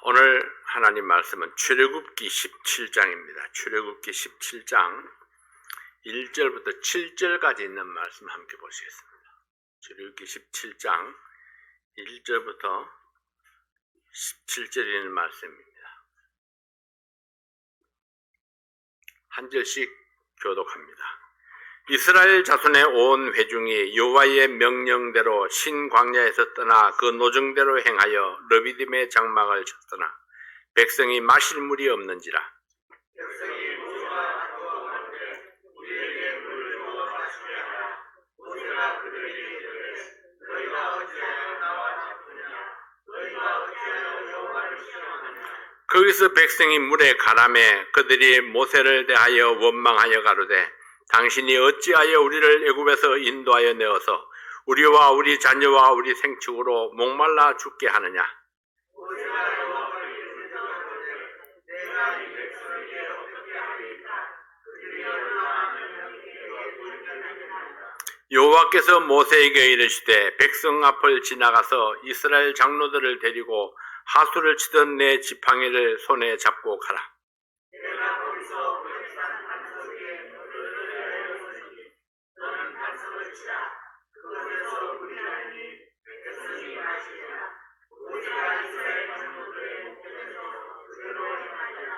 오늘 하나님 말씀은 출애굽기 17장입니다. 출애굽기 17장 1절부터 7절까지 있는 말씀 함께 보시겠습니다. 출애굽기 17장 1절부터 17절에 있는 말씀입니다. 한 절씩 교독합니다. 이스라엘 자손의 온 회중이 여호와의 명령대로 신광야에서 떠나 그 노정대로 행하여 르비딤의 장막을 쳤으나 백성이 마실 물이 없는지라. 백성이 모세와 다투어가는데 우리에게 물을 주어 마시게 하라. 모세가 그들에게 이르되 너희가 어찌하여 나와 다투냐. 너희가 어찌하여 여호와를 시험하느냐. 거기서 백성이 물에 가라매 그들이 모세를 대하여 원망하여 가로되 당신이 어찌하여 우리를 애굽에서 인도하여 내어서 우리와 우리 자녀와 우리 생축으로 목말라 죽게 하느냐. 모세가 여호와를 대적하는데 내가 이 백성에게 어떻게 하리이까. 그들이 얼마나 명령에게 불편하겠나이까. 여호와께서 모세에게 이르시되 백성 앞을 지나가서 이스라엘 장로들을 데리고 하수를 치던 내 지팡이를 손에 잡고 가라. 내가 거기서 백산 반석 위에 너를 내려서니 너는 반석을 치라. 그곳에서 우리 하나님 백성이 마시리라. 모세가 이스라엘 장로들의 목전에서 그대로 행하리라.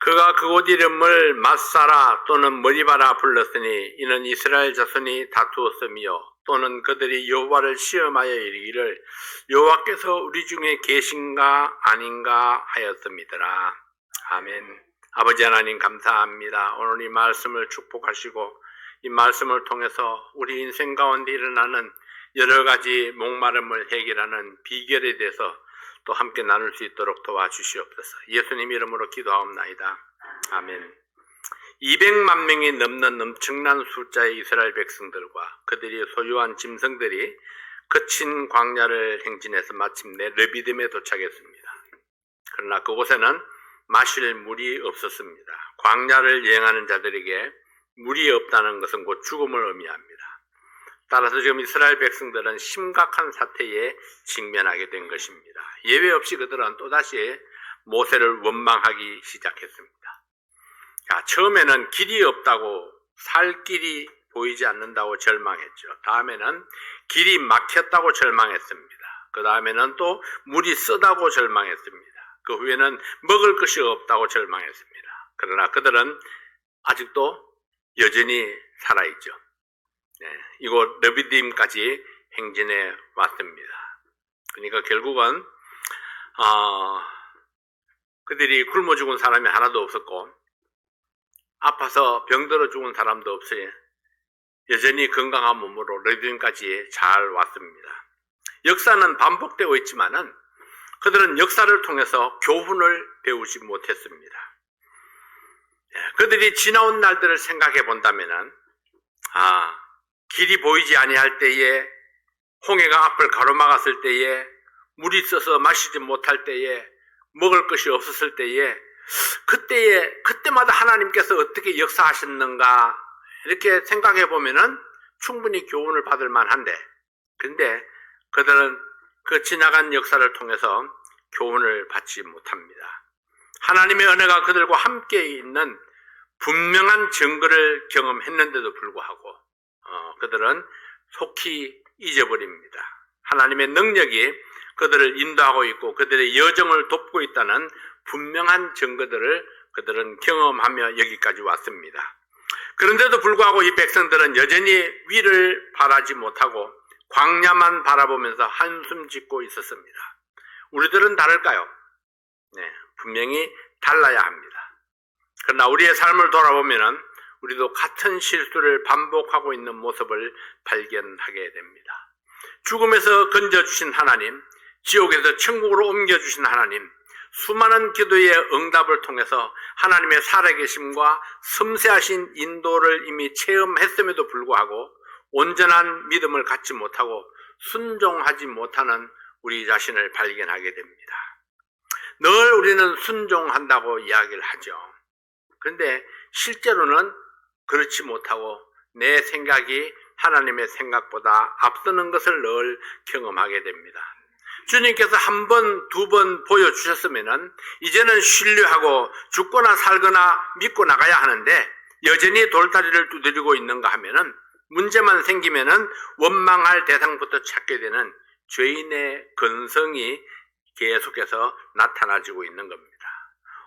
그가 그곳 이름을 마사라 또는 머리바라 불렀으니 이는 이스라엘 자손이 다투었으며 또는 그들이 여호와를 시험하여 이르기를 여호와께서 우리 중에 계신가 아닌가 하였음이더라. 아멘. 아버지 하나님 감사합니다. 오늘 이 말씀을 축복하시고 이 말씀을 통해서 우리 인생 가운데 일어나는 여러 가지 목마름을 해결하는 비결에 대해서 또 함께 나눌 수 있도록 도와주시옵소서. 예수님 이름으로 기도하옵나이다. 아멘. 200만 명이 넘는 엄청난 숫자의 이스라엘 백성들과 그들이 소유한 짐승들이 거친 광야를 행진해서 마침내 르비딤에 도착했습니다. 그러나 그곳에는 마실 물이 없었습니다. 광야를 여행하는 자들에게 물이 없다는 것은 곧 죽음을 의미합니다. 따라서 지금 이스라엘 백성들은 심각한 사태에 직면하게 된 것입니다. 예외 없이 그들은 또다시 모세를 원망하기 시작했습니다. 자, 처음에는 길이 없다고, 살 길이 보이지 않는다고 절망했죠. 다음에는 길이 막혔다고 절망했습니다. 그 다음에는 또 물이 쓰다고 절망했습니다. 그 후에는 먹을 것이 없다고 절망했습니다. 그러나 그들은 아직도 여전히 살아있죠. 이곳 르비딤까지 행진해 왔습니다. 그러니까 결국은 그들이 굶어 죽은 사람이 하나도 없었고 아파서 병들어 죽은 사람도 없이 여전히 건강한 몸으로 르비딤까지 잘 왔습니다. 역사는 반복되고 있지만은 그들은 역사를 통해서 교훈을 배우지 못했습니다. 그들이 지나온 날들을 생각해 본다면은 길이 보이지 아니할 때에, 홍해가 앞을 가로막았을 때에, 물이 있어서 마시지 못할 때에, 먹을 것이 없었을 때에, 그때마다 하나님께서 어떻게 역사하셨는가 이렇게 생각해 보면은 충분히 교훈을 받을 만한데, 근데 그들은 그 지나간 역사를 통해서 교훈을 받지 못합니다. 하나님의 은혜가 그들과 함께 있는 분명한 증거를 경험했는데도 불구하고 그들은 속히 잊어버립니다. 하나님의 능력이 그들을 인도하고 있고 그들의 여정을 돕고 있다는 분명한 증거들을 그들은 경험하며 여기까지 왔습니다. 그런데도 불구하고 이 백성들은 여전히 위를 바라지 못하고 광야만 바라보면서 한숨 짓고 있었습니다. 우리들은 다를까요? 분명히 달라야 합니다. 그러나 우리의 삶을 돌아보면 우리도 같은 실수를 반복하고 있는 모습을 발견하게 됩니다. 죽음에서 건져주신 하나님, 지옥에서 천국으로 옮겨주신 하나님, 수많은 기도의 응답을 통해서 하나님의 살아계심과 섬세하신 인도를 이미 체험했음에도 불구하고 온전한 믿음을 갖지 못하고 순종하지 못하는 우리 자신을 발견하게 됩니다. 늘 우리는 순종한다고 이야기를 하죠. 그런데 실제로는 그렇지 못하고 내 생각이 하나님의 생각보다 앞서는 것을 늘 경험하게 됩니다. 주님께서 한 번, 두 번 보여주셨으면은 이제는 신뢰하고 죽거나 살거나 믿고 나가야 하는데 여전히 돌다리를 두드리고 있는가 하면은 문제만 생기면은 원망할 대상부터 찾게 되는 죄인의 근성이 계속해서 나타나지고 있는 겁니다.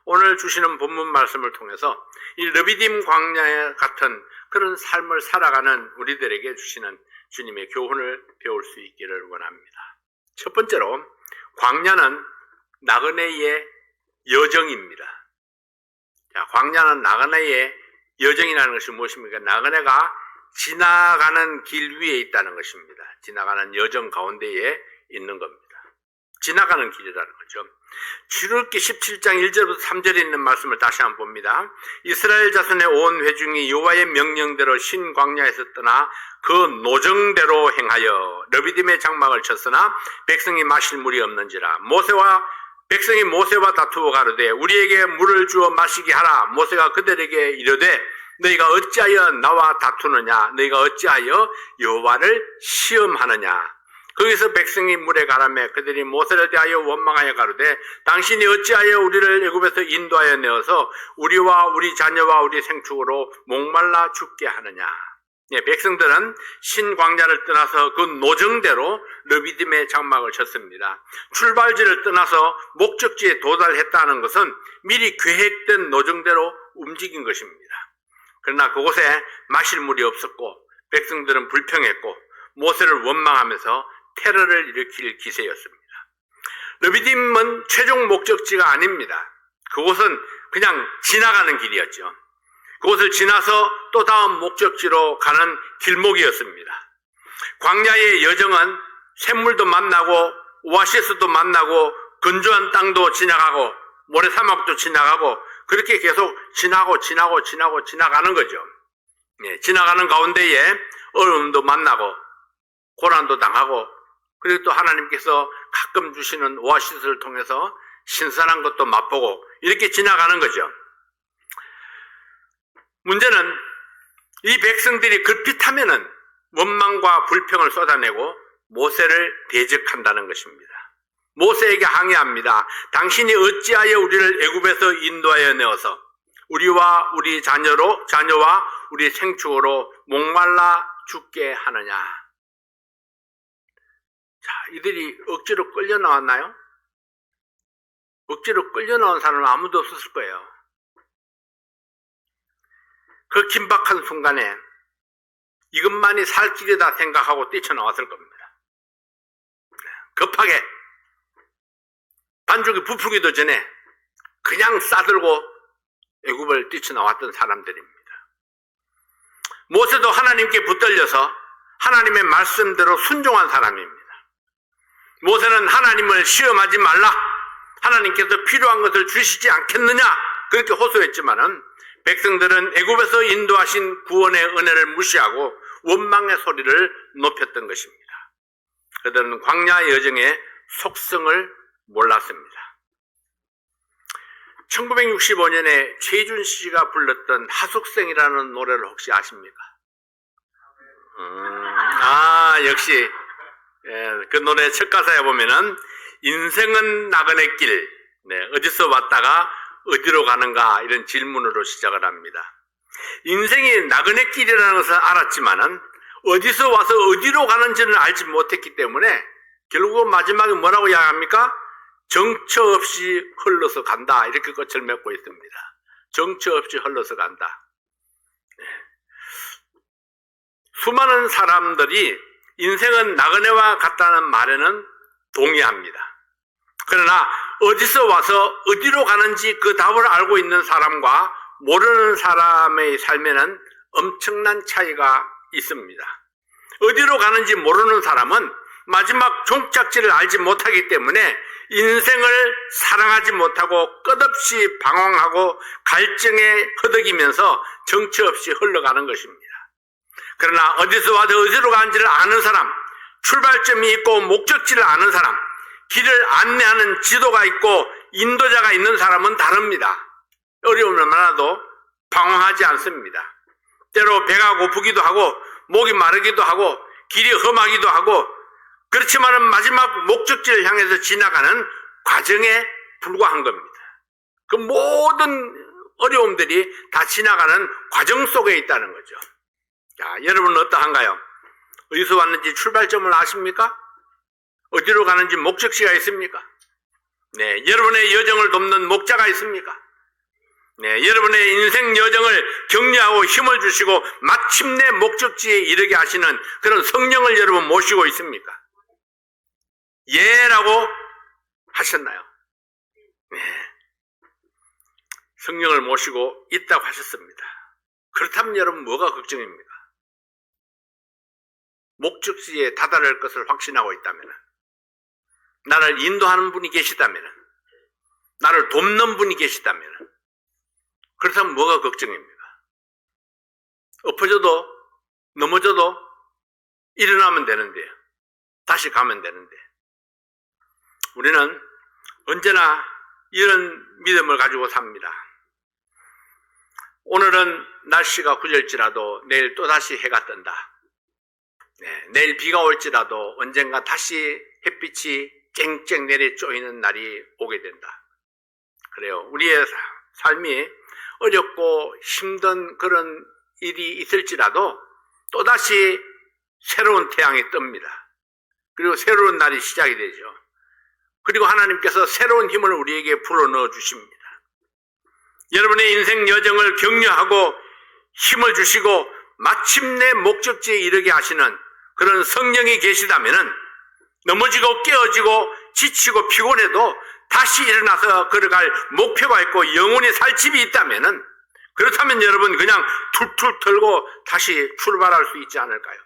오늘 주시는 본문 말씀을 통해서 이 르비딤 광야 같은 그런 삶을 살아가는 우리들에게 주시는 주님의 교훈을 배울 수 있기를 원합니다. 첫 번째로 광야는 나그네의 여정입니다. 자, 광야는 나그네의 여정이라는 것이 무엇입니까? 나그네가 지나가는 길 위에 있다는 것입니다. 지나가는 여정 가운데에 있는 겁니다. 지나가는 길이라는 거죠. 출애굽기 17장 1절부터 3절에 있는 말씀을 다시 한번 봅니다. 이스라엘 자손의 온 회중이 여호와의 명령대로 신광야에서 떠나 그 노정대로 행하여 르비딤의 장막을 쳤으나 백성이 마실 물이 없는지라. 백성이 모세와 다투어 가로되 우리에게 물을 주어 마시게 하라. 모세가 그들에게 이르되 너희가 어찌하여 나와 다투느냐? 너희가 어찌하여 여호와를 시험하느냐? 거기서 백성이 물에 가라매 그들이 모세를 대하여 원망하여 가로되 당신이 어찌하여 우리를 애굽에서 인도하여 내어서 우리와 우리 자녀와 우리 생축으로 목말라 죽게 하느냐? 예, 백성들은 신광야를 떠나서 그 노정대로 르비딤의 장막을 쳤습니다. 출발지를 떠나서 목적지에 도달했다는 것은 미리 계획된 노정대로 움직인 것입니다. 그러나 그곳에 마실 물이 없었고 백성들은 불평했고 모세를 원망하면서 테러를 일으킬 기세였습니다. 르비딤은 최종 목적지가 아닙니다. 그곳은 그냥 지나가는 길이었죠. 그곳을 지나서 또 다음 목적지로 가는 길목이었습니다. 광야의 여정은 샘물도 만나고 오아시스도 만나고 건조한 땅도 지나가고 모래사막도 지나가고 그렇게 계속 지나가는 거죠. 예, 지나가는 가운데에 어려움도 만나고 고난도 당하고 그리고 또 하나님께서 가끔 주시는 오아시스를 통해서 신선한 것도 맛보고 이렇게 지나가는 거죠. 문제는 이 백성들이 급핏하면은 원망과 불평을 쏟아내고 모세를 대적한다는 것입니다. 모세에게 항의합니다. 당신이 어찌하여 우리를 애굽에서 인도하여 내어서 우리와 우리 자녀와 우리 생축으로 목말라 죽게 하느냐? 자, 이들이 억지로 끌려 나왔나요? 억지로 끌려 나온 사람은 아무도 없었을 거예요. 그 긴박한 순간에 이것만이 살 길이다 생각하고 뛰쳐나왔을 겁니다. 급하게 반죽이 부풀기도 전에 그냥 싸들고 애굽을 뛰쳐나왔던 사람들입니다. 모세도 하나님께 붙들려서 하나님의 말씀대로 순종한 사람입니다. 모세는 하나님을 시험하지 말라, 하나님께서 필요한 것을 주시지 않겠느냐 그렇게 호소했지만은 백성들은 애굽에서 인도하신 구원의 은혜를 무시하고 원망의 소리를 높였던 것입니다. 그들은 광야 여정의 속성을 몰랐습니다. 1965년에 최준 씨가 불렀던 하숙생이라는 노래를 혹시 아십니까? 역시 그 노래 첫 가사에 보면은 인생은 나그네 길, 어디서 왔다가 어디로 가는가 이런 질문으로 시작을 합니다. 인생이 나그네 길이라는 것을 알았지만은 어디서 와서 어디로 가는지는 알지 못했기 때문에 결국 마지막에 뭐라고 이야기합니까? 정처 없이 흘러서 간다 이렇게 끝을 맺고 있습니다. 정처 없이 흘러서 간다. 수많은 사람들이 인생은 나그네와 같다는 말에는 동의합니다. 그러나 어디서 와서 어디로 가는지 그 답을 알고 있는 사람과 모르는 사람의 삶에는 엄청난 차이가 있습니다. 어디로 가는지 모르는 사람은 마지막 종착지를 알지 못하기 때문에 인생을 사랑하지 못하고 끝없이 방황하고 갈증에 허덕이면서 정처 없이 흘러가는 것입니다. 그러나 어디서 와서 어디로 가는지를 아는 사람, 출발점이 있고 목적지를 아는 사람, 길을 안내하는 지도가 있고 인도자가 있는 사람은 다릅니다. 어려움을 많아도 방황하지 않습니다. 때로 배가 고프기도 하고 목이 마르기도 하고 길이 험하기도 하고 그렇지만은 마지막 목적지를 향해서 지나가는 과정에 불과한 겁니다. 그 모든 어려움들이 다 지나가는 과정 속에 있다는 거죠. 자, 여러분은 어떠한가요? 어디서 왔는지 출발점을 아십니까? 어디로 가는지 목적지가 있습니까? 네, 여러분의 여정을 돕는 목자가 있습니까? 네, 여러분의 인생 여정을 격려하고 힘을 주시고 마침내 목적지에 이르게 하시는 그런 성령을 여러분 모시고 있습니까? 예라고 하셨나요? 네, 성령을 모시고 있다고 하셨습니다. 그렇다면 여러분 뭐가 걱정입니까? 목적지에 다다를 것을 확신하고 있다면, 나를 인도하는 분이 계시다면, 나를 돕는 분이 계시다면, 그렇다면 뭐가 걱정입니까? 엎어져도 넘어져도 일어나면 되는데요. 다시 가면 되는데, 우리는 언제나 이런 믿음을 가지고 삽니다. 오늘은 날씨가 구절지라도 내일 또다시 해가 뜬다. 네, 내일 비가 올지라도 언젠가 다시 햇빛이 쨍쨍 내리 쪼이는 날이 오게 된다. 그래요. 우리의 삶이 어렵고 힘든 그런 일이 있을지라도 또다시 새로운 태양이 뜹니다. 그리고 새로운 날이 시작이 되죠. 그리고 하나님께서 새로운 힘을 우리에게 불어넣어 주십니다. 여러분의 인생 여정을 격려하고 힘을 주시고 마침내 목적지에 이르게 하시는 그런 성령이 계시다면은 넘어지고 깨어지고 지치고 피곤해도 다시 일어나서 걸어갈 목표가 있고 영혼이 살 집이 있다면은, 그렇다면 여러분 그냥 툴툴 털고 다시 출발할 수 있지 않을까요?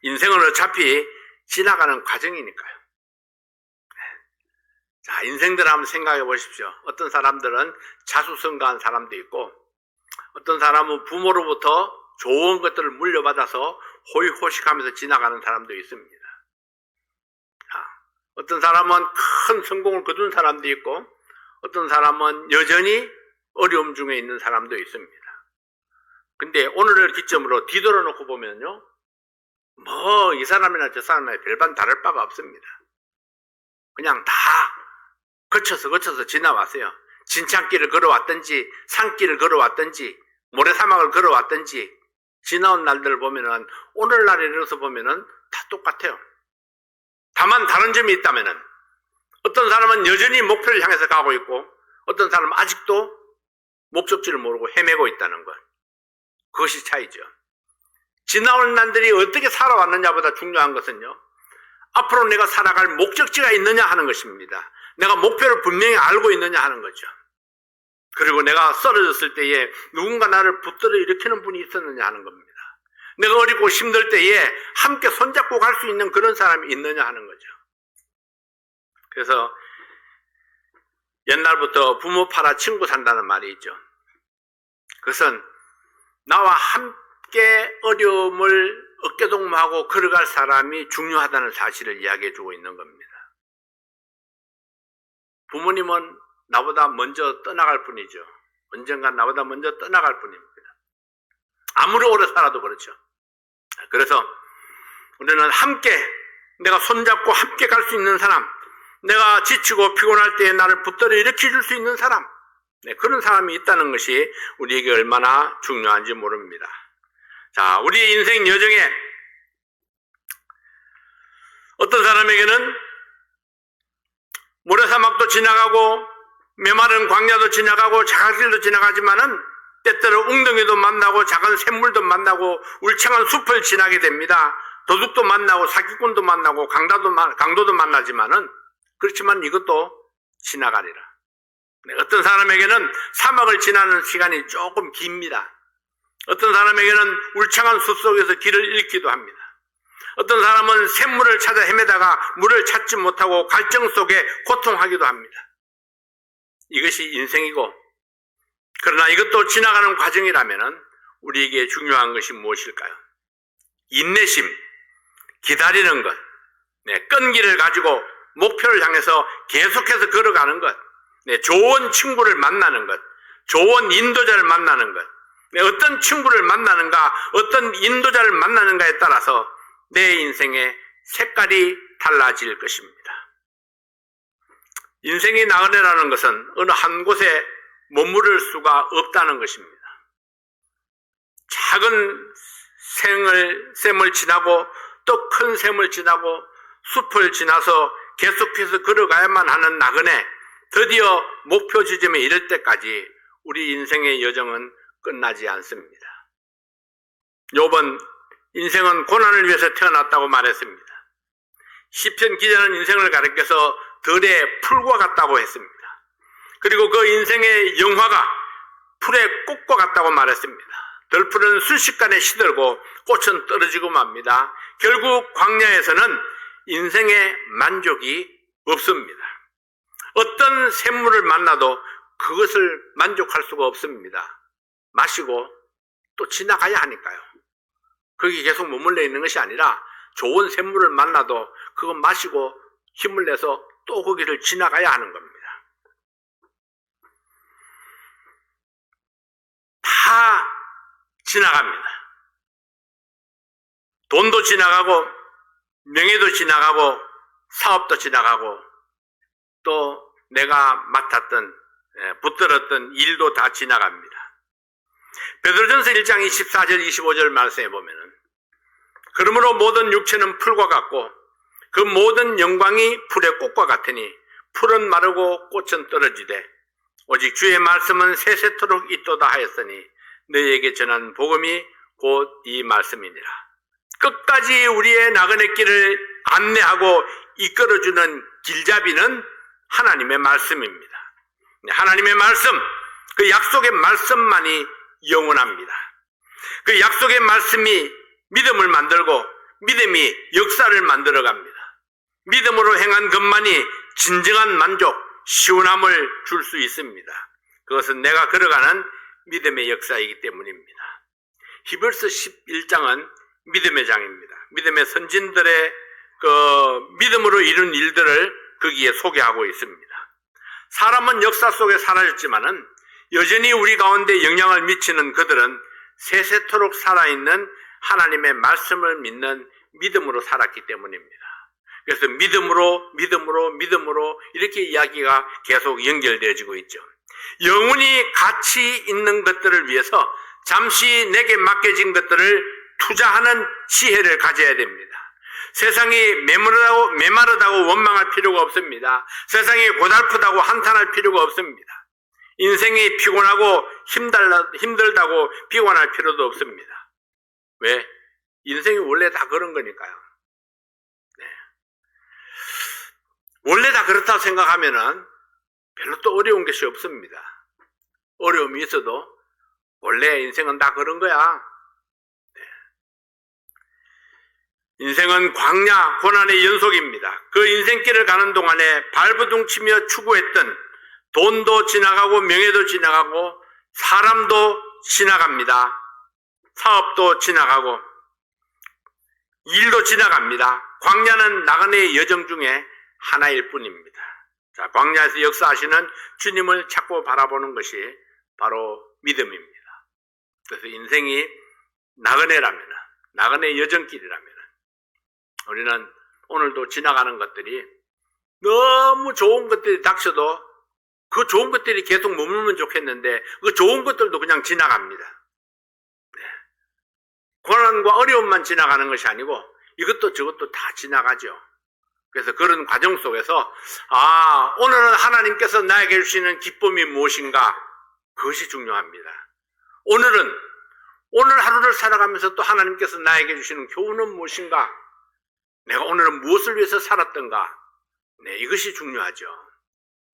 인생은 어차피 지나가는 과정이니까요. 자, 인생들 한번 생각해 보십시오. 어떤 사람들은 자수성가한 사람도 있고, 어떤 사람은 부모로부터 좋은 것들을 물려받아서 호의호식하면서 지나가는 사람도 있습니다. 자, 어떤 사람은 큰 성공을 거둔 사람도 있고, 어떤 사람은 여전히 어려움 중에 있는 사람도 있습니다. 근데 오늘을 기점으로 뒤돌아놓고 보면요, 이 사람이나 저 사람이나 별반 다를 바가 없습니다. 그냥 다 거쳐서 지나왔어요. 진창길을 걸어왔든지 산길을 걸어왔든지 모래사막을 걸어왔든지 지나온 날들을 보면은 오늘날에 이르러서 보면은 다 똑같아요. 다만 다른 점이 있다면은 어떤 사람은 여전히 목표를 향해서 가고 있고, 어떤 사람은 아직도 목적지를 모르고 헤매고 있다는 것. 그것이 차이죠. 지나온 날들이 어떻게 살아왔느냐보다 중요한 것은요, 앞으로 내가 살아갈 목적지가 있느냐 하는 것입니다. 내가 목표를 분명히 알고 있느냐 하는 거죠. 그리고 내가 쓰러졌을 때에 누군가 나를 붙들어 일으키는 분이 있었느냐 하는 겁니다. 내가 어렵고 힘들 때에 함께 손잡고 갈 수 있는 그런 사람이 있느냐 하는 거죠. 그래서 옛날부터 부모 팔아 친구 산다는 말이 있죠. 그것은 나와 함께 어려움을 어깨동무하고 걸어갈 사람이 중요하다는 사실을 이야기해주고 있는 겁니다. 부모님은 나보다 먼저 떠나갈 뿐이죠. 언젠간 나보다 먼저 떠나갈 뿐입니다. 아무리 오래 살아도 그렇죠. 그래서 우리는 함께, 내가 손잡고 함께 갈 수 있는 사람, 내가 지치고 피곤할 때 나를 붙들어 일으켜줄 수 있는 사람, 그런 사람이 있다는 것이 우리에게 얼마나 중요한지 모릅니다. 자, 우리의 인생 여정에 어떤 사람에게는 모래사막도 지나가고 메마른 광야도 지나가고 자갈길도 지나가지만은 때때로 웅덩이도 만나고 작은 샘물도 만나고 울창한 숲을 지나게 됩니다. 도둑도 만나고 사기꾼도 만나고 강도도 만나지만은, 그렇지만 이것도 지나가리라. 어떤 사람에게는 사막을 지나는 시간이 조금 깁니다. 어떤 사람에게는 울창한 숲 속에서 길을 잃기도 합니다. 어떤 사람은 샘물을 찾아 헤매다가 물을 찾지 못하고 갈증 속에 고통하기도 합니다. 이것이 인생이고, 그러나 이것도 지나가는 과정이라면 우리에게 중요한 것이 무엇일까요? 인내심, 기다리는 것, 끈기를 가지고 목표를 향해서 계속해서 걸어가는 것, 좋은 친구를 만나는 것, 좋은 인도자를 만나는 것, 어떤 친구를 만나는가, 어떤 인도자를 만나는가에 따라서 내 인생의 색깔이 달라질 것입니다. 인생의 나그네라는 것은 어느 한 곳에 머무를 수가 없다는 것입니다. 작은 샘을 지나고 또 큰 샘을 지나고 숲을 지나서 계속해서 걸어가야만 하는 나그네, 드디어 목표 지점에 이를 때까지 우리 인생의 여정은 끝나지 않습니다. 욥은 인생은 고난을 위해서 태어났다고 말했습니다. 시편 기자는 인생을 가리켜서 들의 풀과 같다고 했습니다. 그리고 그 인생의 영화가 풀의 꽃과 같다고 말했습니다. 들풀은 순식간에 시들고 꽃은 떨어지고 맙니다. 결국 광야에서는 인생의 만족이 없습니다. 어떤 샘물을 만나도 그것을 만족할 수가 없습니다. 마시고 또 지나가야 하니까요. 거기 계속 머물러 있는 것이 아니라 좋은 샘물을 만나도 그거 마시고 힘을 내서 또 거기를 지나가야 하는 겁니다. 다 지나갑니다. 돈도 지나가고 명예도 지나가고 사업도 지나가고 또 내가 맡았던 붙들었던 일도 다 지나갑니다. 베드로전서 1장 24절 25절 말씀에 보면은 그러므로 모든 육체는 풀과 같고 그 모든 영광이 풀의 꽃과 같으니 풀은 마르고 꽃은 떨어지되 오직 주의 말씀은 세세토록 있도다 하였으니 너희에게 전한 복음이 곧 이 말씀이니라. 끝까지 우리의 나그네 길을 안내하고 이끌어주는 길잡이는 하나님의 말씀입니다. 하나님의 말씀, 그 약속의 말씀만이 영원합니다. 그 약속의 말씀이 믿음을 만들고 믿음이 역사를 만들어 갑니다. 믿음으로 행한 것만이 진정한 만족, 시원함을 줄 수 있습니다. 그것은 내가 걸어가는 믿음의 역사이기 때문입니다. 히브리서 11장은 믿음의 장입니다. 믿음의 선진들의 그 믿음으로 이룬 일들을 거기에 소개하고 있습니다. 사람은 역사 속에 사라졌지만은 여전히 우리 가운데 영향을 미치는 그들은 세세토록 살아있는 하나님의 말씀을 믿는 믿음으로 살았기 때문입니다. 그래서 믿음으로 이렇게 이야기가 계속 연결되어지고 있죠. 영원히 가치 있는 것들을 위해서 잠시 내게 맡겨진 것들을 투자하는 지혜를 가져야 됩니다. 세상이 메마르다고 원망할 필요가 없습니다. 세상이 고달프다고 한탄할 필요가 없습니다. 인생이 피곤하고 힘들다고 비관할 필요도 없습니다. 왜? 인생이 원래 다 그런 거니까요. 네. 원래 다 그렇다고 생각하면은 별로 또 어려운 것이 없습니다. 어려움이 있어도 원래 인생은 다 그런 거야. 네. 인생은 광야, 고난의 연속입니다. 그 인생길을 가는 동안에 발버둥치며 추구했던 돈도 지나가고 명예도 지나가고 사람도 지나갑니다. 사업도 지나가고 일도 지나갑니다. 광야는 나그네의 여정 중에 하나일 뿐입니다. 자, 광야에서 역사하시는 주님을 찾고 바라보는 것이 바로 믿음입니다. 그래서 인생이 나그네라면, 나그네 여정길이라면 우리는 오늘도 지나가는 것들이 너무 좋은 것들이 닥쳐도 그 좋은 것들이 계속 머물면 좋겠는데 그 좋은 것들도 그냥 지나갑니다. 네. 고난과 어려움만 지나가는 것이 아니고 이것도 저것도 다 지나가죠. 그래서 그런 과정 속에서 오늘은 하나님께서 나에게 주시는 기쁨이 무엇인가? 그것이 중요합니다. 오늘 하루를 살아가면서 또 하나님께서 나에게 주시는 교훈은 무엇인가? 내가 오늘은 무엇을 위해서 살았던가? 네, 이것이 중요하죠.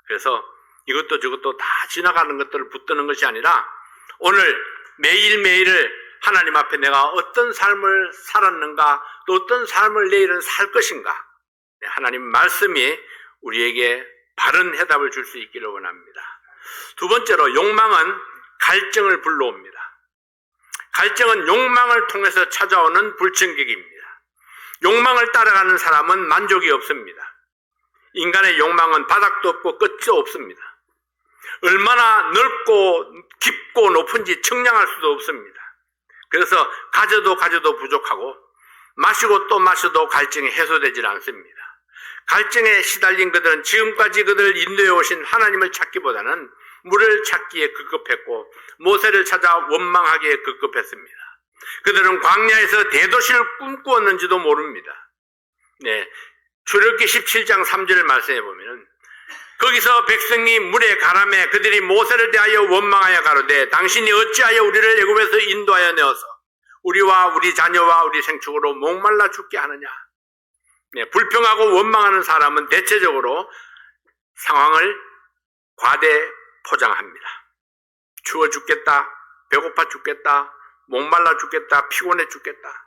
그래서 이것도 저것도 다 지나가는 것들을 붙드는 것이 아니라 오늘 매일매일을 하나님 앞에 내가 어떤 삶을 살았는가, 또 어떤 삶을 내일은 살 것인가? 네, 하나님 말씀이 우리에게 바른 해답을 줄 수 있기를 원합니다. 두 번째로 욕망은 갈증을 불러옵니다. 갈증은 욕망을 통해서 찾아오는 불청객입니다. 욕망을 따라가는 사람은 만족이 없습니다. 인간의 욕망은 바닥도 없고 끝도 없습니다. 얼마나 넓고 깊고 높은지 측량할 수도 없습니다. 그래서 가져도 부족하고 마시고 또 마셔도 갈증이 해소되질 않습니다. 갈증에 시달린 그들은 지금까지 그들을 인도해 오신 하나님을 찾기보다는 물을 찾기에 급급했고 모세를 찾아 원망하기에 급급했습니다. 그들은 광야에서 대도시를 꿈꾸었는지도 모릅니다. 네, 출애굽기 17장 3절을 말씀해 보면 거기서 백성이 물에 가라매 그들이 모세를 대하여 원망하여 가로되 당신이 어찌하여 우리를 애굽에서 인도하여 내어서 우리와 우리 자녀와 우리 생축으로 목말라 죽게 하느냐. 네, 불평하고 원망하는 사람은 대체적으로 상황을 과대 포장합니다. 추워 죽겠다, 배고파 죽겠다, 목말라 죽겠다, 피곤해 죽겠다.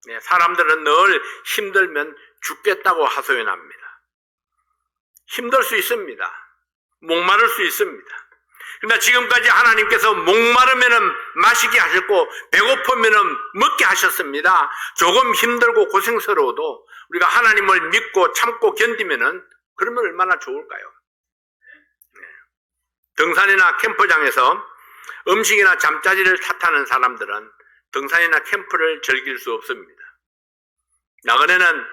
네, 사람들은 늘 힘들면 죽겠다고 하소연합니다. 힘들 수 있습니다. 목마를 수 있습니다. 그러나 지금까지 하나님께서 목마르면은 마시게 하셨고 배고프면은 먹게 하셨습니다. 조금 힘들고 고생스러워도 우리가 하나님을 믿고 참고 견디면은 그러면 얼마나 좋을까요? 등산이나 캠프장에서 음식이나 잠자리를 탓하는 사람들은 등산이나 캠프를 즐길 수 없습니다. 나그네는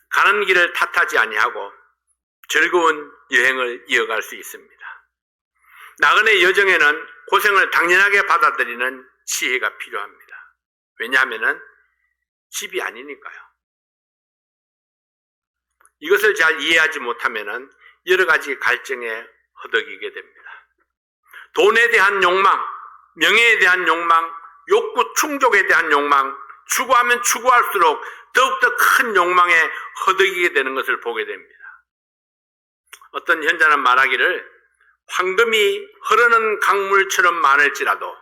가는 길을 탓하지 아니하고 즐거운 여행을 이어갈 수 있습니다. 나그네 여정에는 고생을 당연하게 받아들이는 지혜가 필요합니다. 왜냐하면 집이 아니니까요. 이것을 잘 이해하지 못하면 여러 가지 갈증에 허덕이게 됩니다. 돈에 대한 욕망, 명예에 대한 욕망, 욕구 충족에 대한 욕망, 추구하면 추구할수록 더욱더 큰 욕망에 허덕이게 되는 것을 보게 됩니다. 어떤 현자는 말하기를 황금이 흐르는 강물처럼 많을지라도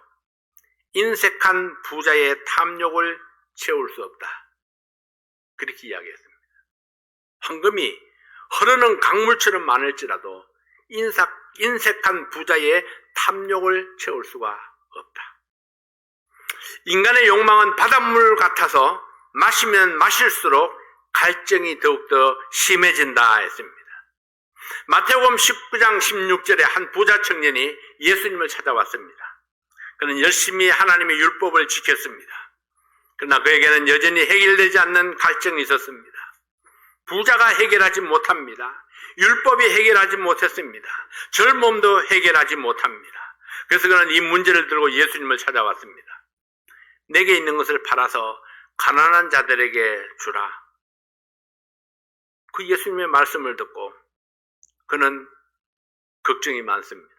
인색한 부자의 탐욕을 채울 수 없다. 그렇게 이야기했습니다. 황금이 흐르는 강물처럼 많을지라도 인색한 부자의 탐욕을 채울 수가 없다. 인간의 욕망은 바닷물 같아서 마시면 마실수록 갈증이 더욱더 심해진다 했습니다. 마태복음 19장 16절에 한 부자 청년이 예수님을 찾아왔습니다. 그는 열심히 하나님의 율법을 지켰습니다. 그러나 그에게는 여전히 해결되지 않는 갈증이 있었습니다. 부자가 해결하지 못합니다. 율법이 해결하지 못했습니다. 젊음도 해결하지 못합니다. 그래서 그는 이 문제를 들고 예수님을 찾아왔습니다. 내게 있는 것을 팔아서 가난한 자들에게 주라. 그 예수님의 말씀을 듣고 그는 걱정이 많습니다.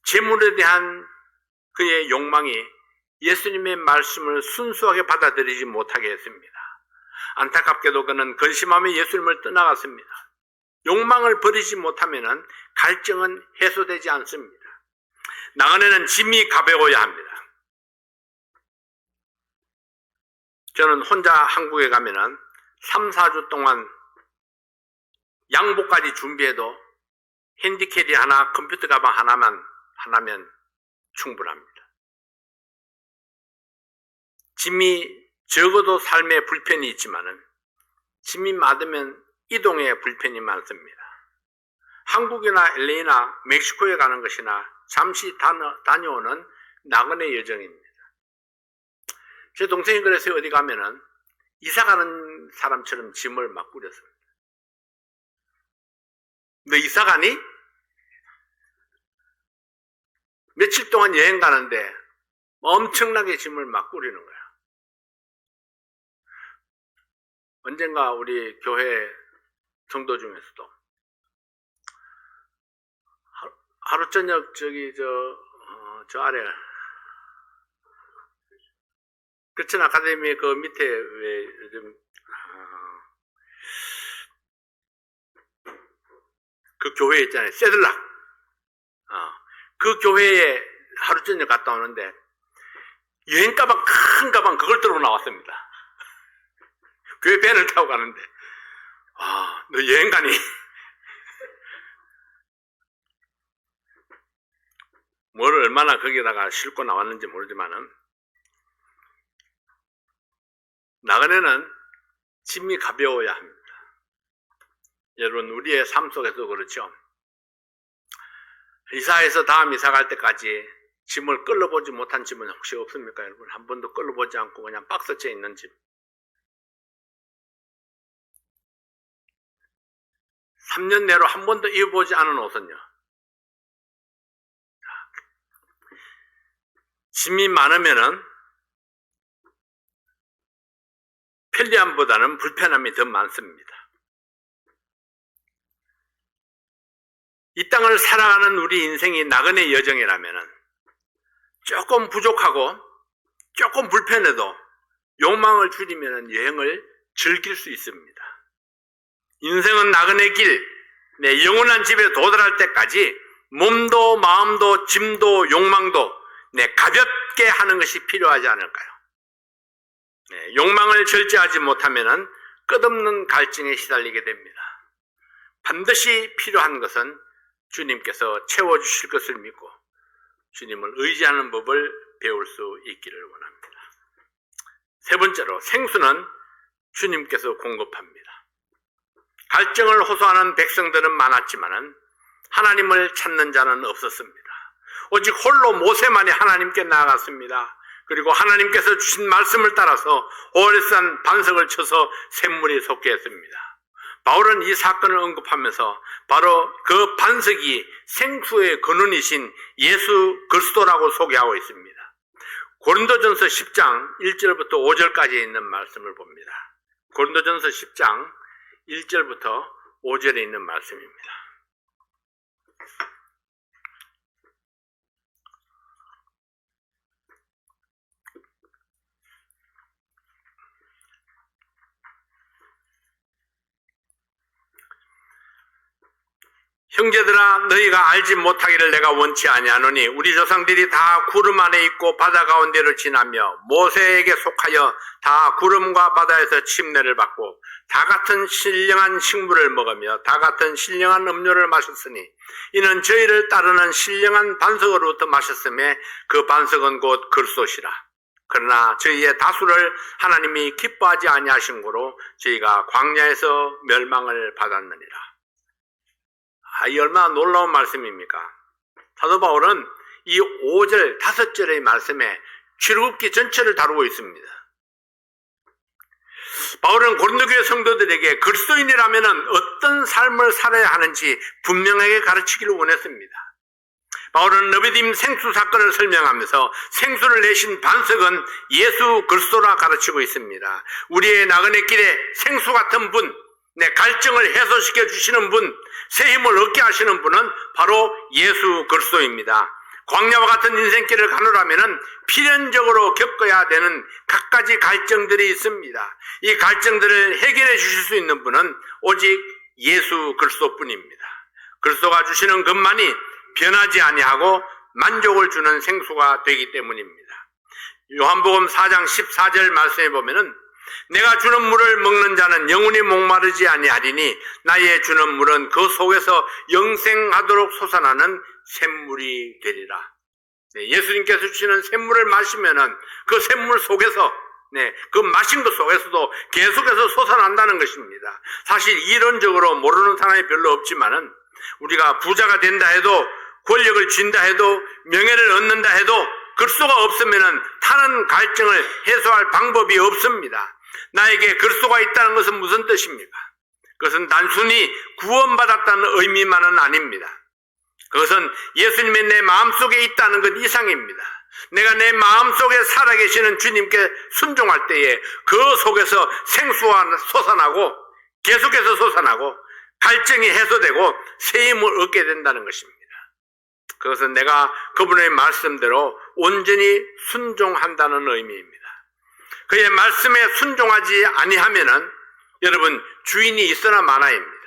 재물에 대한 그의 욕망이 예수님의 말씀을 순수하게 받아들이지 못하게 했습니다. 안타깝게도 그는 근심하며 예수님을 떠나갔습니다. 욕망을 버리지 못하면 갈증은 해소되지 않습니다. 나그네는 짐이 가벼워야 합니다. 저는 혼자 한국에 가면은 3, 4주 동안 양복까지 준비해도 핸디캐리 하나, 컴퓨터 가방 하나면 충분합니다. 짐이 적어도 삶에 불편이 있지만은 짐이 많으면 이동에 불편이 많습니다. 한국이나 LA나 멕시코에 가는 것이나 잠시 다녀오는 나그네 여정입니다. 제 동생이 그래서 어디 가면은 이사 가는 사람처럼 짐을 막 꾸렸습니다. 너 이사 가니? 며칠 동안 여행 가는데 엄청나게 짐을 막 꾸리는 거야. 언젠가 우리 교회 성도 중에서도 하루 저녁 저 아래 크리스천 아카데미 그 밑에 왜 요즘 그 교회 있잖아요. 세들락. 그 교회에 하루 저녁 갔다 오는데 여행 가방, 큰 가방 그걸 들고 나왔습니다. 교회 밴을 타고 가는데 너 여행 가니? 뭘 얼마나 거기다가 싣고 나왔는지 모르지만은 나그네는 짐이 가벼워야 합니다. 여러분, 우리의 삶 속에서 그렇죠. 이사해서 다음 이사 갈 때까지 짐을 끌러보지 못한 짐은 혹시 없습니까? 여러분, 한 번도 끌러보지 않고 그냥 박스째에 있는 짐. 3년 내로 한 번도 입어보지 않은 옷은요. 짐이 많으면은 편리함보다는 불편함이 더 많습니다. 이 땅을 살아가는 우리 인생이 나그네 여정이라면은 조금 부족하고 조금 불편해도 욕망을 줄이면 여행을 즐길 수 있습니다. 인생은 나그네 길, 영원한 집에 도달할 때까지 몸도 마음도 짐도 욕망도 가볍게 하는 것이 필요하지 않을까요? 욕망을 절제하지 못하면 끝없는 갈증에 시달리게 됩니다. 반드시 필요한 것은 주님께서 채워주실 것을 믿고 주님을 의지하는 법을 배울 수 있기를 원합니다. 세 번째로 생수는 주님께서 공급합니다. 갈증을 호소하는 백성들은 많았지만 하나님을 찾는 자는 없었습니다. 오직 홀로 모세만이 하나님께 나아갔습니다. 그리고 하나님께서 주신 말씀을 따라서 오랫산 반석을 쳐서 샘물이 솟게 했습니다. 바울은 이 사건을 언급하면서 바로 그 반석이 생수의 근원이신 예수 그리스도라고 소개하고 있습니다. 고린도전서 10장 1절부터 5절까지 있는 말씀을 봅니다. 고린도전서 10장 1절부터 5절에 있는 말씀입니다. 형제들아 너희가 알지 못하기를 내가 원치 아니하노니 우리 조상들이 다 구름 안에 있고 바다 가운데로 지나며 모세에게 속하여 다 구름과 바다에서 침례를 받고 다 같은 신령한 식물을 먹으며 다 같은 신령한 음료를 마셨으니 이는 저희를 따르는 신령한 반석으로부터 마셨음에 그 반석은 곧 그리스도시라. 그러나 저희의 다수를 하나님이 기뻐하지 아니하신 고로 저희가 광야에서 멸망을 받았느니라. 이 얼마나 놀라운 말씀입니까? 사도 바울은 이 5절, 5절의 말씀에 출애굽기 전체를 다루고 있습니다. 바울은 고린도교회 성도들에게 그리스도인이라면 어떤 삶을 살아야 하는지 분명하게 가르치기를 원했습니다. 바울은 르비딤 생수 사건을 설명하면서 생수를 내신 반석은 예수 그리스도라 가르치고 있습니다. 우리의 나그네 길에 생수 같은 분, 갈증을 해소시켜 주시는 분, 새 힘을 얻게 하시는 분은 바로 예수 그리스도입니다. 광야와 같은 인생길을 가노라면 필연적으로 겪어야 되는 갖가지 갈증들이 있습니다. 이 갈증들을 해결해 주실 수 있는 분은 오직 예수 그리스도뿐입니다. 그리스도가 주시는 것만이 변하지 아니하고 만족을 주는 생수가 되기 때문입니다. 요한복음 4장 14절 말씀에 보면은 내가 주는 물을 먹는 자는 영원히 목마르지 아니하리니 나의 주는 물은 그 속에서 영생하도록 솟아나는 샘물이 되리라. 예수님께서 주시는 샘물을 마시면은 그 샘물 속에서 그 마신 것 속에서도 계속해서 솟아난다는 것입니다. 사실 이론적으로 모르는 사람이 별로 없지만은 우리가 부자가 된다 해도 권력을 쥔다 해도 명예를 얻는다 해도 그리스도가 없으면은 타는 갈증을 해소할 방법이 없습니다. 나에게 그리스도가 있다는 것은 무슨 뜻입니까? 그것은 단순히 구원받았다는 의미만은 아닙니다. 그것은 예수님이 내 마음속에 있다는 것 이상입니다. 내가 내 마음속에 살아계시는 주님께 순종할 때에 그 속에서 생수가 솟아나고 계속해서 솟아나고 갈증이 해소되고 새 힘을 얻게 된다는 것입니다. 그것은 내가 그분의 말씀대로 온전히 순종한다는 의미입니다. 그의 말씀에 순종하지 아니하면은 여러분 주인이 있으나 마나입니다.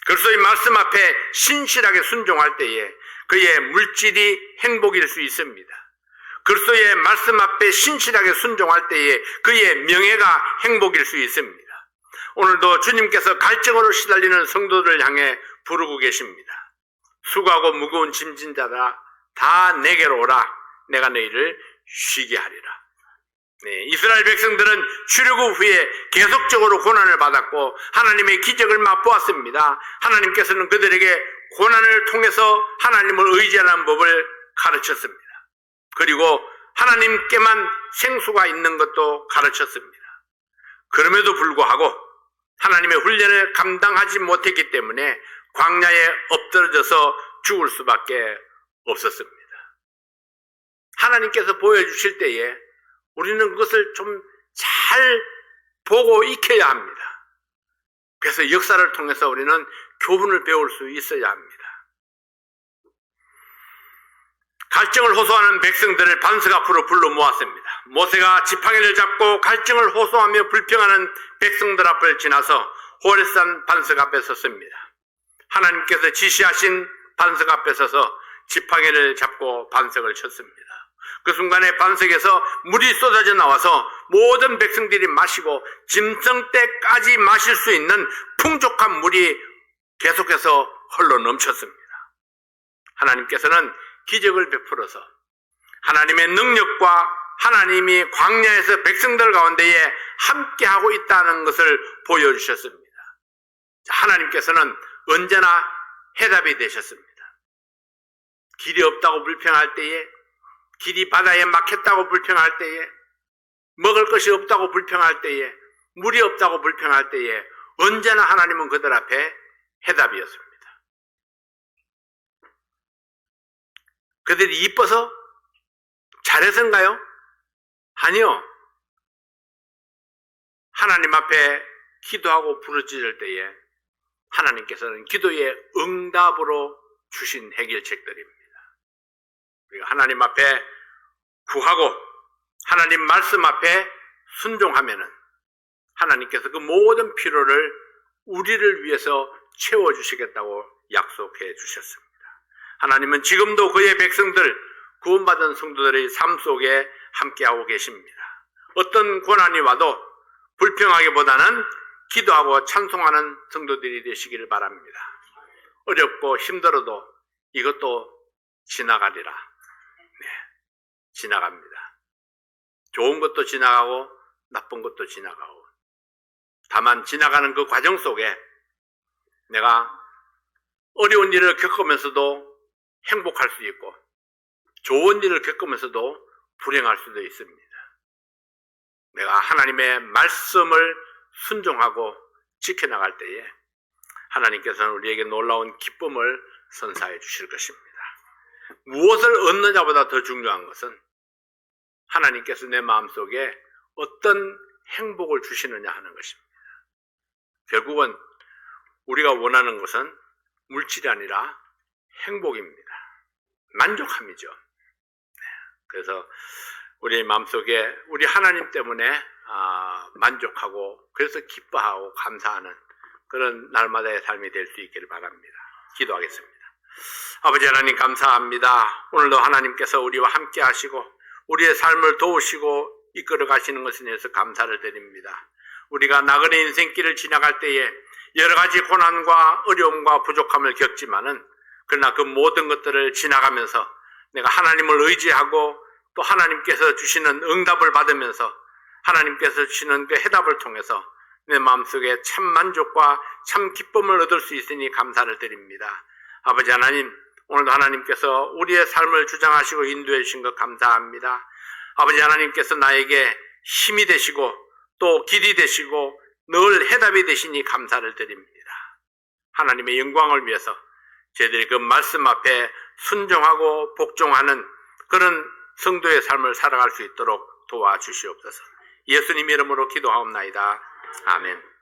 그리스도의 말씀 앞에 신실하게 순종할 때에 그의 물질이 행복일 수 있습니다. 그리스도의 말씀 앞에 신실하게 순종할 때에 그의 명예가 행복일 수 있습니다. 오늘도 주님께서 갈증으로 시달리는 성도들을 향해 부르고 계십니다. 수고하고 무거운 짐진 자라 다 내게로 오라. 내가 너희를 쉬게 하리라. 이스라엘 백성들은 출애굽 후에 계속적으로 고난을 받았고 하나님의 기적을 맛보았습니다. 하나님께서는 그들에게 고난을 통해서 하나님을 의지하는 법을 가르쳤습니다. 그리고 하나님께만 생수가 있는 것도 가르쳤습니다. 그럼에도 불구하고 하나님의 훈련을 감당하지 못했기 때문에 광야에 엎드러져서 죽을 수밖에 없었습니다. 하나님께서 보여주실 때에 우리는 그것을 좀 잘 보고 익혀야 합니다. 그래서 역사를 통해서 우리는 교훈을 배울 수 있어야 합니다. 갈증을 호소하는 백성들을 반석 앞으로 불러 모았습니다. 모세가 지팡이를 잡고 갈증을 호소하며 불평하는 백성들 앞을 지나서 호렙산 반석 앞에 섰습니다. 하나님께서 지시하신 반석 앞에 서서 지팡이를 잡고 반석을 쳤습니다. 그 순간에 반석에서 물이 쏟아져 나와서 모든 백성들이 마시고 짐승 때까지 마실 수 있는 풍족한 물이 계속해서 흘러 넘쳤습니다. 하나님께서는 기적을 베풀어서 하나님의 능력과 하나님이 광야에서 백성들 가운데에 함께하고 있다는 것을 보여주셨습니다. 하나님께서는 언제나 해답이 되셨습니다. 길이 없다고 불평할 때에, 길이 바다에 막혔다고 불평할 때에, 먹을 것이 없다고 불평할 때에, 물이 없다고 불평할 때에 언제나 하나님은 그들 앞에 해답이었습니다. 그들이 이뻐서? 잘해서인가요? 아니요. 하나님 앞에 기도하고 부르짖을 때에 하나님께서는 기도의 응답으로 주신 해결책들입니다. 우리가 하나님 앞에 구하고 하나님 말씀 앞에 순종하면은 하나님께서 그 모든 필요를 우리를 위해서 채워주시겠다고 약속해 주셨습니다. 하나님은 지금도 그의 백성들, 구원받은 성도들의 삶 속에 함께하고 계십니다. 어떤 고난이 와도 불평하기보다는 기도하고 찬송하는 성도들이 되시기를 바랍니다. 어렵고 힘들어도 이것도 지나가리라. 네, 지나갑니다. 좋은 것도 지나가고 나쁜 것도 지나가고, 다만 지나가는 그 과정 속에 내가 어려운 일을 겪으면서도 행복할 수 있고 좋은 일을 겪으면서도 불행할 수도 있습니다. 내가 하나님의 말씀을 순종하고 지켜나갈 때에 하나님께서는 우리에게 놀라운 기쁨을 선사해 주실 것입니다. 무엇을 얻느냐보다 더 중요한 것은 하나님께서 내 마음속에 어떤 행복을 주시느냐 하는 것입니다. 결국은 우리가 원하는 것은 물질이 아니라 행복입니다. 만족함이죠. 그래서 우리 마음속에 우리 하나님 때문에 만족하고 그래서 기뻐하고 감사하는 그런 날마다의 삶이 될 수 있기를 바랍니다. 기도하겠습니다. 아버지 하나님 감사합니다. 오늘도 하나님께서 우리와 함께 하시고 우리의 삶을 도우시고 이끌어 가시는 것에 대해서 감사를 드립니다. 우리가 나그네 인생길을 지나갈 때에 여러 가지 고난과 어려움과 부족함을 겪지만은 그러나 그 모든 것들을 지나가면서 내가 하나님을 의지하고 또 하나님께서 주시는 응답을 받으면서 하나님께서 주시는 그 해답을 통해서 내 마음속에 참 만족과 참 기쁨을 얻을 수 있으니 감사를 드립니다. 아버지 하나님, 오늘도 하나님께서 우리의 삶을 주장하시고 인도해 주신 것 감사합니다. 아버지 하나님께서 나에게 힘이 되시고 또 길이 되시고 늘 해답이 되시니 감사를 드립니다. 하나님의 영광을 위해서 저희들이 그 말씀 앞에 순종하고 복종하는 그런 성도의 삶을 살아갈 수 있도록 도와주시옵소서. 예수님 이름으로 기도하옵나이다. 아멘.